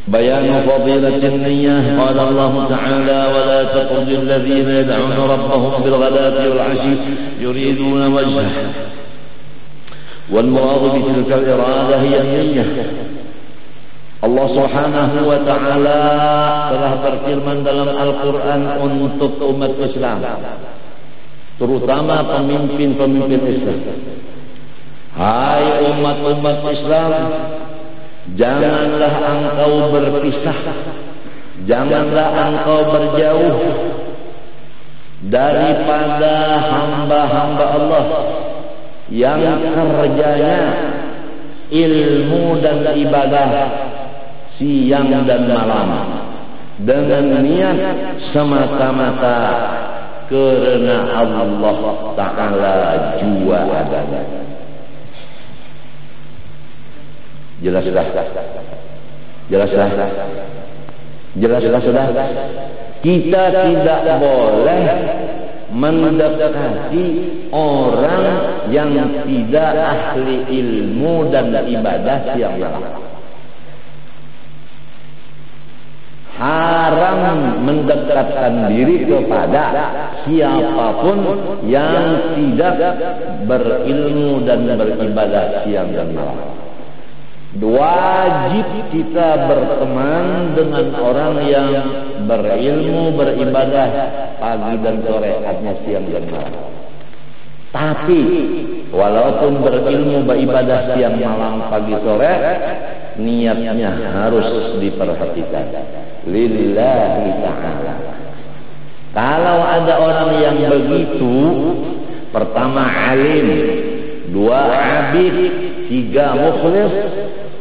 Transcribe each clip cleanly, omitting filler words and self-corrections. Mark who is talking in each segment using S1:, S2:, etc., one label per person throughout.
S1: بيان فضيلة النية. قال الله تعالى: ولا تطرد الذين يدعون ربهم بالغداة والعشي يريدون وجهه. والمراد بتلك الإرادة هي النية. Allah Subhanahu wa Ta'ala telah berfirman dalam Al-Quran untuk umat Islam, terutama pemimpin-pemimpin Islam. Hai umat-umat Islam, janganlah engkau berpisah, janganlah engkau berjauh daripada hamba-hamba Allah yang kerjanya ilmu dan ibadah siang dan malam dengan niat semata-mata karena Allah Ta'ala jua adanya. Jelas sudah. Kita tidak boleh mendekati orang yang tidak ahli ilmu dan ibadah siang malam. Haram mendekatkan diri kepada siapapun yang tidak berilmu dan beribadah siang dan malam. Wajib kita berteman dengan orang yang berilmu, beribadah pagi dan sore, artinya siang dan malam. Tapi walaupun berilmu, beribadah siang malam, pagi sore, niatnya harus diperhatikan lillahi ta'ala. Kalau ada orang yang begitu, pertama alim, dua abid, tiga mukhlis,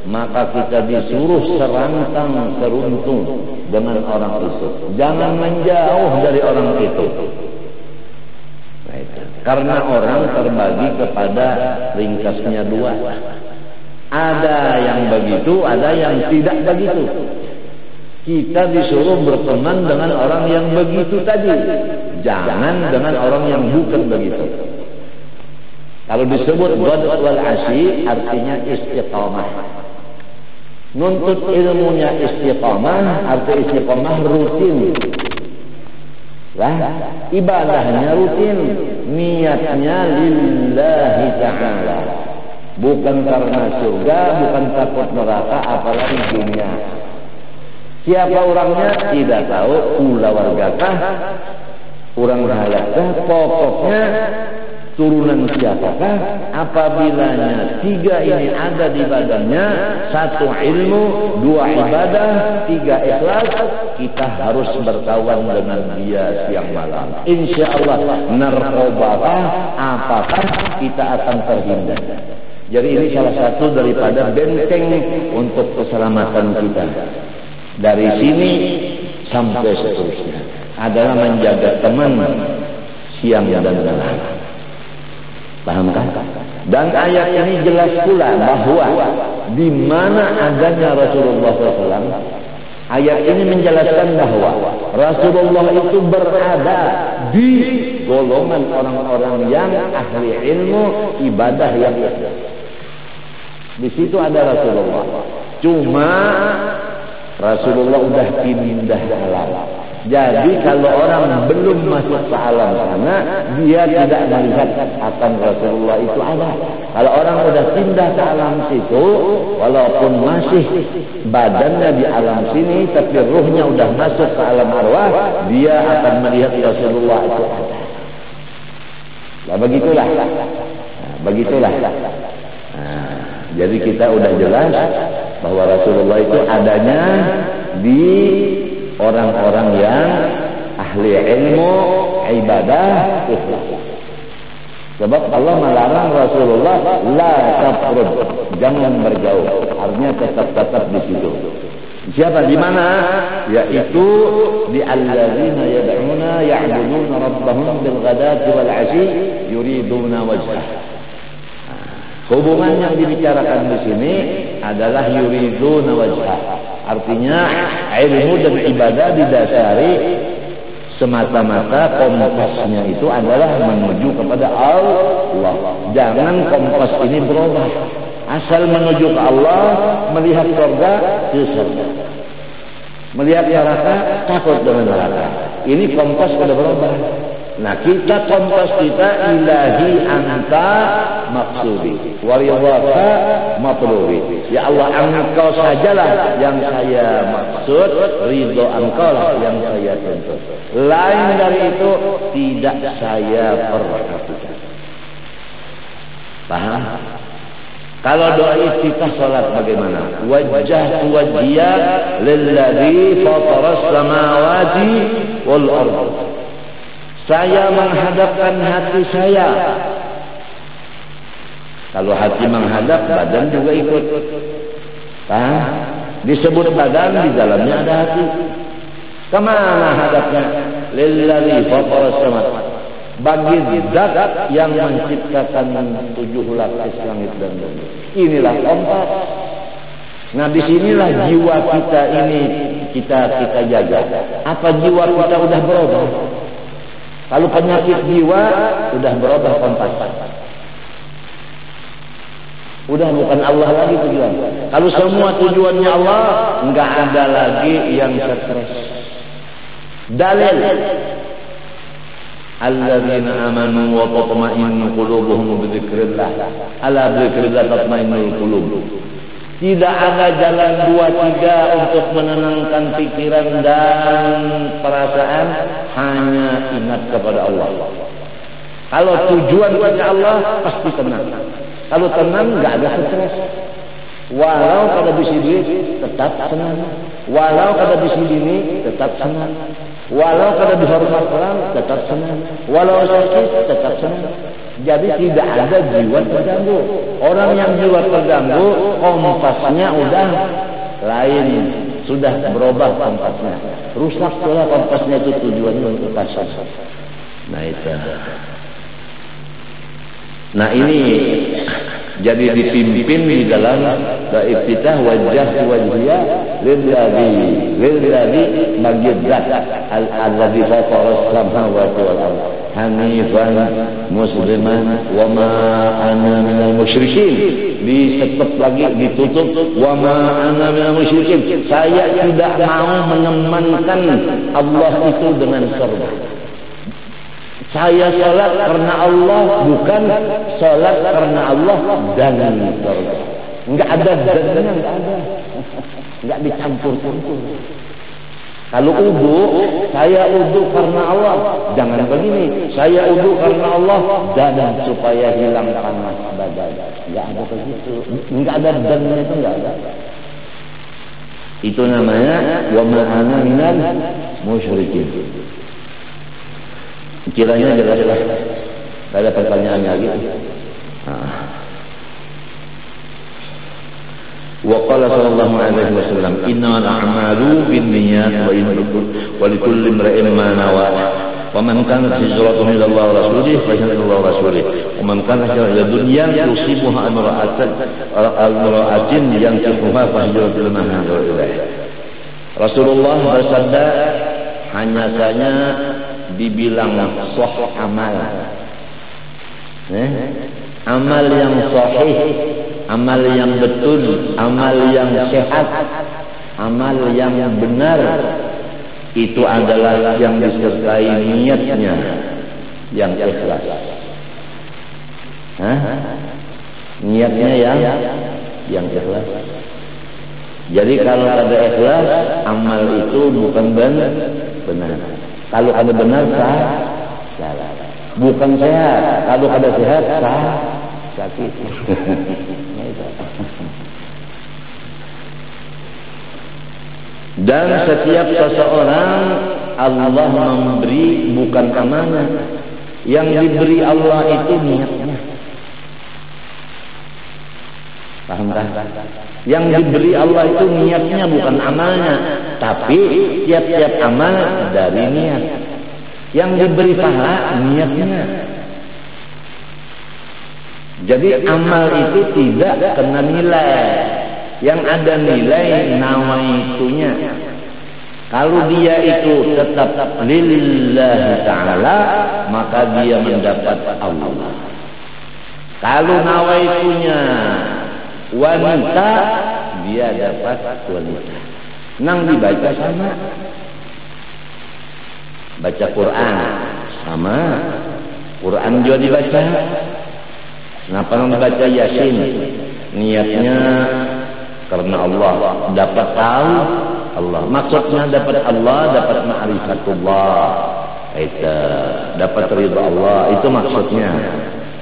S1: maka kita disuruh serantang seruntung dengan orang itu. Jangan menjauh dari orang itu. Karena orang terbagi kepada ringkasnya dua. Ada yang begitu, ada yang tidak begitu. Kita disuruh berteman dengan orang yang begitu tadi, jangan dengan orang yang bukan begitu. Kalau disebut ghadat wal asyi artinya istiqamah. Nuntut ilmunya istiqamah, arti istiqamah rutin. Lah, ibadahnya rutin, niatnya lillahi ta'ala. Bukan karena surga, bukan takut neraka, apalagi dunia. Siapa orangnya tidak tahu, pula wargakah, orang halakah, pokoknya turunan siapakah. Apabila tiga ini ada di badannya, satu ilmu, dua ibadah, tiga ikhlas, kita harus berkawan dengan dia siang malam. Insya Allah narkobakah, apakah kita akan terhindar. Jadi ini salah satu daripada benteng untuk keselamatan kita. Dari sini sampai seterusnya adalah menjaga teman siang dan malam. Paham kan? Dan ayat ini jelas pula bahwa di mana adanya Rasulullah SAW. Ayat ini menjelaskan bahwa Rasulullah itu berada di golongan orang-orang yang ahli ilmu, ibadah yang ikhlas. Di situ ada Rasulullah. Cuma Rasulullah sudah pindah alam. Jadi kalau orang belum masuk ke alam sana, dia tidak melihat akan Rasulullah itu ada. Kalau orang sudah pindah ke alam situ, walaupun masih badannya di alam sini, tapi ruhnya sudah masuk ke alam arwah, dia akan melihat Rasulullah itu ada. Nah, begitulah. Jadi kita sudah jelas bahwa Rasulullah itu adanya di orang-orang yang ahli ilmu, ibadah, ikhlas. Sebab Allah melarang Rasulullah la tafrud, jangan berjauh. Artinya tetap di situ. Siapa di mana? Yaitu di alladzina yad'una ya'buduna rabbahum bil ghadati wal 'ashyi yuriduna wajhah. Hubungan yang dibicarakan di sini adalah yuriduna wajhah. Artinya ilmu dan ibadah didasari semata-mata kompasnya itu adalah menuju kepada Allah. Jangan kompas ini berubah. Asal menuju ke Allah, melihat surga, ke surga. Melihat neraka, takut dengan neraka. Ini kompas sudah berubah. Nah, kita kompas kita ilahi anta maksudi waridhaka matlubi. Ya Allah, engkau sajalah yang saya maksud, ridho engkau lah yang saya tuntut. Lain dari itu tidak saya perhatikan. Paham? Kalau doa iftitah salat bagaimana? Wajjahtu wajhiya lilladzi fataras samawati wal ardh. Saya menghadapkan hati saya. Kalau hati menghadap, badan juga ikut. Disebut badan, di dalamnya ada hati. Kemana hadapnya? Lilladzi fataras samawati. Bagi zat yang menciptakan 7 lapis langit dan bumi. Inilah kompas. Nah, disinilah jiwa kita ini kita jaga. Apa jiwa kita udah berubah? Kalau penyakit jiwa udah berubah kompas. Udah bukan Allah lagi tujuan. Kalau semua tujuannya Allah, enggak ada lagi yang stres. Dalil alladzina amanu wa tatma'innu qulubuhum bi dzikrillah. Ala dzikrillah tatma'innul qulub. Tidak ada jalan 2-3 untuk menenangkan pikiran dan perasaan, hanya ingat kepada Allah. Kalau tujuan kepada Allah pasti tenang. Kalau tenang enggak ada stres. Walau kada bisi duit tetap senang. Walau kada bisi bini tetap senang. Walau kada dihormat orang tetap senang. Walau sakit tetap senang. Jadi tidak ada jiwa terganggu. Orang yang jiwa terganggu, kompasnya udah lain, sudah berubah kompasnya. Rusak pula kompasnya, itu tujuannya untuk kasar. Nah itu. Nah ini jadi dipimpin di dalam iftitah wajhiya lilladzi bagi zat alladzi fataras samawati wal ardh hanifan musliman wa ma ana minal musyrikin. Disetep lagi, ditutup wa ma ana minal musyrikin. Saya tidak mau menemankan Allah itu dengan surga. Saya salat karena Allah, bukan salat karena Allah dan surga. Enggak ada dannya, enggak ada. Enggak dicampur-campur. Kalau wudu, saya wudu karena Allah. Jangan begini, saya wudu karena Allah dan supaya hilang panas badan. Enggak ada begitu. Enggak ada dannya, itu enggak ada. Itu namanya wa ma ana minal musyrikin. Kiranya jelaslah. Tidak ada pertanyaan lagi. Wa qala sallallahu alaihi wasallam innamal a'malu binniyat wa likulli imrin ma nawa. Wa man kanat hijratuhu ila Allah wa rasulih fa inna Allah wa rasulih. Wa man kanat hijratuhu ila dunya yusibuha imra'atin yankihuha fa hijratuhu ma hajara ilaih. Rasulullah bersabda, hanya saja dibilang sahih amal. Amal yang sahih, amal yang betul, amal yang sehat, amal yang benar, itu adalah yang disertai niatnya yang ikhlas. Niatnya yang ikhlas. Jadi kalau ada ikhlas, amal itu bukan benar. Kalau ada benar, salah. Bukan sehat. Kalau ada sehat, sakit. Dan setiap seseorang Allah memberi bukan amanah. Yang diberi Allah itu niatnya. Pahamkah? Yang diberi Allah itu niatnya bukan amalnya, tapi tiap-tiap amal dari niat. Yang diberi pahala niatnya. Jadi amal itu tidak kena nilai. Yang ada nilai nawaitunya. Kalau dia itu tetap lillahi ta'ala, maka dia mendapat Allah. Kalau nawaitunya wanita, dia dapat wanita. Nang dibaca sama. Baca Quran sama. Quran juga dibaca. Kenapa nang dibaca Yasin? Niatnya karena Allah, dapat tahu Allah. Maksudnya dapat Allah, dapat ma'rifatullah. Itu dapat ridha Allah, itu maksudnya.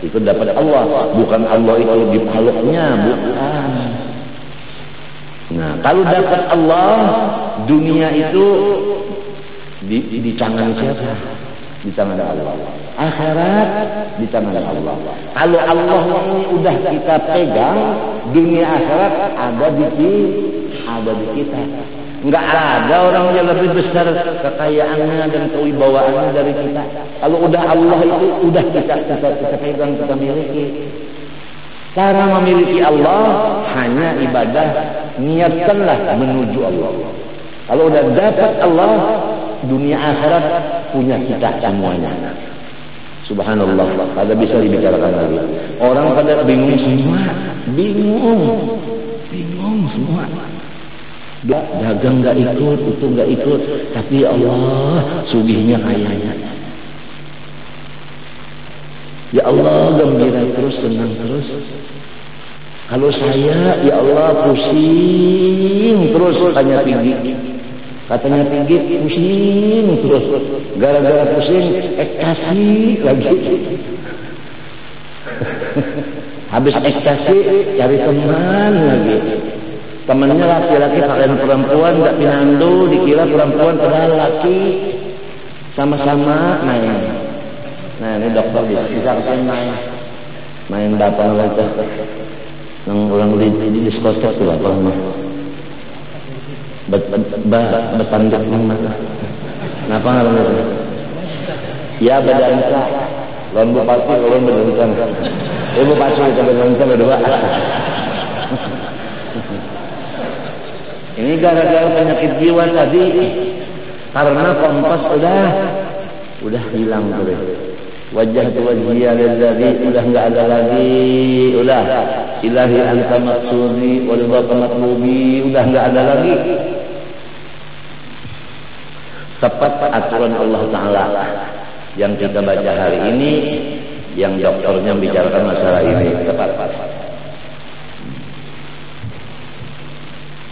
S1: Itu dapat Allah, bukan Allah itu di paluknya, bukan. Nah, kalau dapat Allah, dunia itu di tangan siapa? Di tangan Allah. Akhirat di tangan Allah. Kalau Allah ini udah kita pegang, dunia akhirat ada di kita. Enggak ada orang yang lebih besar kekayaannya dan kewibawaannya dari kita. Kalau udah Allah itu udah kita pegang, kita miliki. Cara memiliki Allah hanya ibadah, niatkanlah menuju Allah. Kalau udah dapat Allah, dunia akhirat punya kita semuanya. Subhanallah, ada bisa dibicarakan lagi. Orang pada bingung semua, bingung semua. Dagang nggak ikut, itu nggak ikut, tapi Allah sugihnya kayanya. Ya Allah gembira terus, senang terus. Kalau saya, ya Allah pusing terus, katanya tinggi, pusing terus. Gara-gara pusing, ekstasi lagi. Habis ekstasi, cari teman lagi. Temannya laki-laki pakaian perempuan, nggak pinandu, dikira perempuan padahal laki. Sama-sama main. Nah ini dokter bisa main bapak itu. Yang orang di diskotek tuh apa namanya? Betandak mana? Kenapa namanya? Ya bedansa. Lawan bupati kalau bedansa. Bupati itu bedansa berdua. Ini gara-gara penyakit jiwa tadi, karena kompas udah hilang tuh. Wajah wajhiya lillazi udah nggak ada lagi, udah ilahi anta maksudi wa ridha matlubi udah nggak ada lagi. Tepat aturan Allah Taala yang kita baca hari ini, yang dokternya bicarakan masalah ini tepat.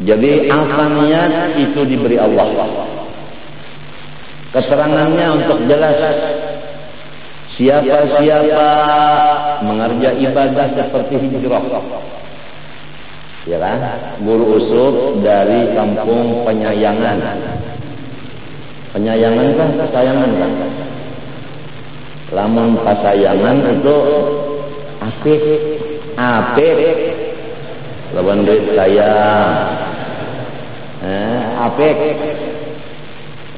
S1: Jadi alfaniat itu diberi Allah. Keterangannya untuk jelas. Siapa-siapa mengerja ibadah seperti hijrah. Ya kan? Guru usuk dari kampung Penyayangan. Penyayangan kan kesayangan kan? Lamun pasayangan itu apik. Lawan duit sayang. Apik.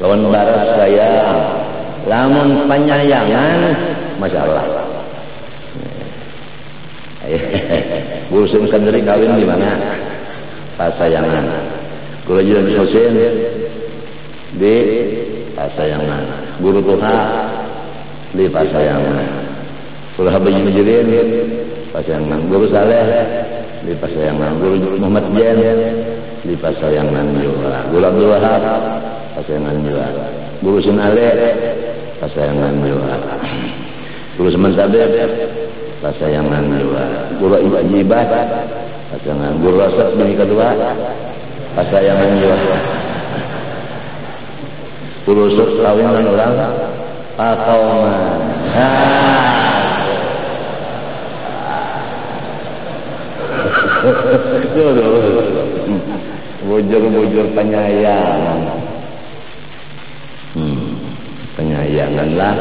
S1: Lawan baras sayang. Lamun penyayangan masalah. Guru sendiri kawin di mana? Pasayangan. Guru Haji Husain di Pasayangan. Guru Tuha di Pasayangan. Guru Haji Mujirin Pasayangan. Guru Saleh di Pasayangan. Guru Muhammad Jen di Pasayangan juga. Guru Abdul Wahab Pasayangan juga. Guru Sunale Pasayangan juga. Guru Semen Sabit Pasayangan juga. Guru Ibu Ajibah Pasayangan. Guru Rasad bini kedua Pasayangan juga. Guru Suk kawin dengan orang Pakauman. Bujur-bujur penyayang. Penyayanganlah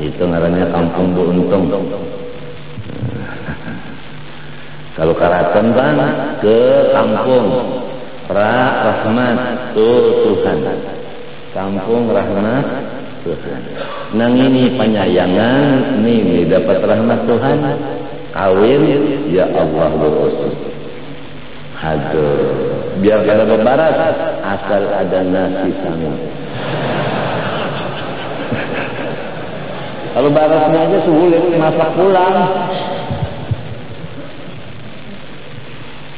S1: itu ngarannya kampung Bu Untung. Kalau Karaton kan ke kampung Rahmat Tuhan. Kampung Rahmat Tuhan. Nang ini penyayangan nih dapat rahmat Tuhan. Kawin ya Allah berusul. Haduh, biar kada bebaras asal ada nasi sama. Kalau barasnya aja sulit masak pulang.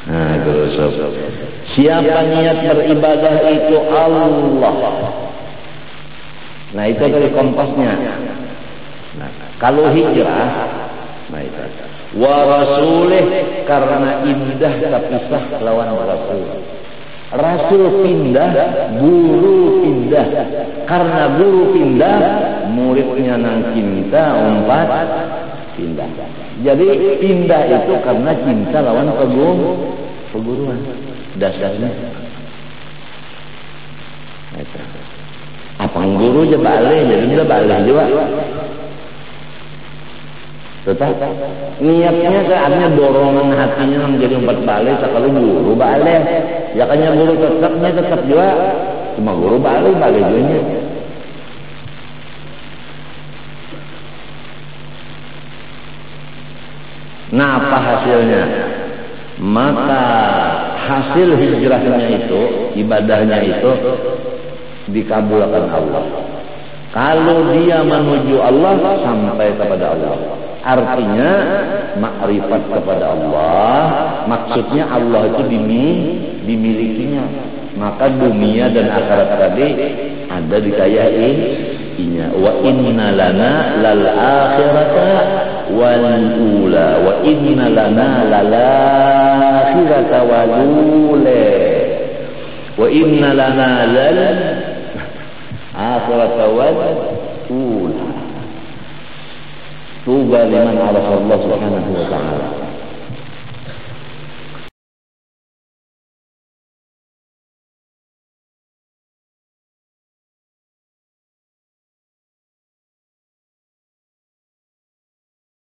S1: Nah, guru Siapa niat beribadah itu Allah. Nah itu dari kompasnya. Nah, kalau hijrah, nah itu. Wa rasulih, karena indah terpisah lawan rasul. Rasul pindah, guru pindah. Karena guru pindah, muridnya nang cinta umpat pindah. Jadi pindah itu karena cinta lawan peguruan. Dasarnya. Apa guru aja balik, jadi dia balik juga. Tetap niatnya artinya dorongan hatinya menjadi umpat balik. Kalau guru balik, ya kanya guru tetap juga. Cuma guru balik juga. Nah apa hasilnya? Maka hasil hijrahnya itu, ibadahnya itu dikabulkan Allah. Kalau dia menuju Allah, sampai kepada Allah. Artinya makrifat kepada Allah, maksudnya Allah itu dimilikinya. Maka dunia dan akhirat tadi ada dikayainya. Wa inna lana lal akhirata wal ula, wa inna lana lal akhirata wal ula, wa inna lana lal akhirata wal ula. Tuba liman arafa Allah subhanahu wa ta'ala.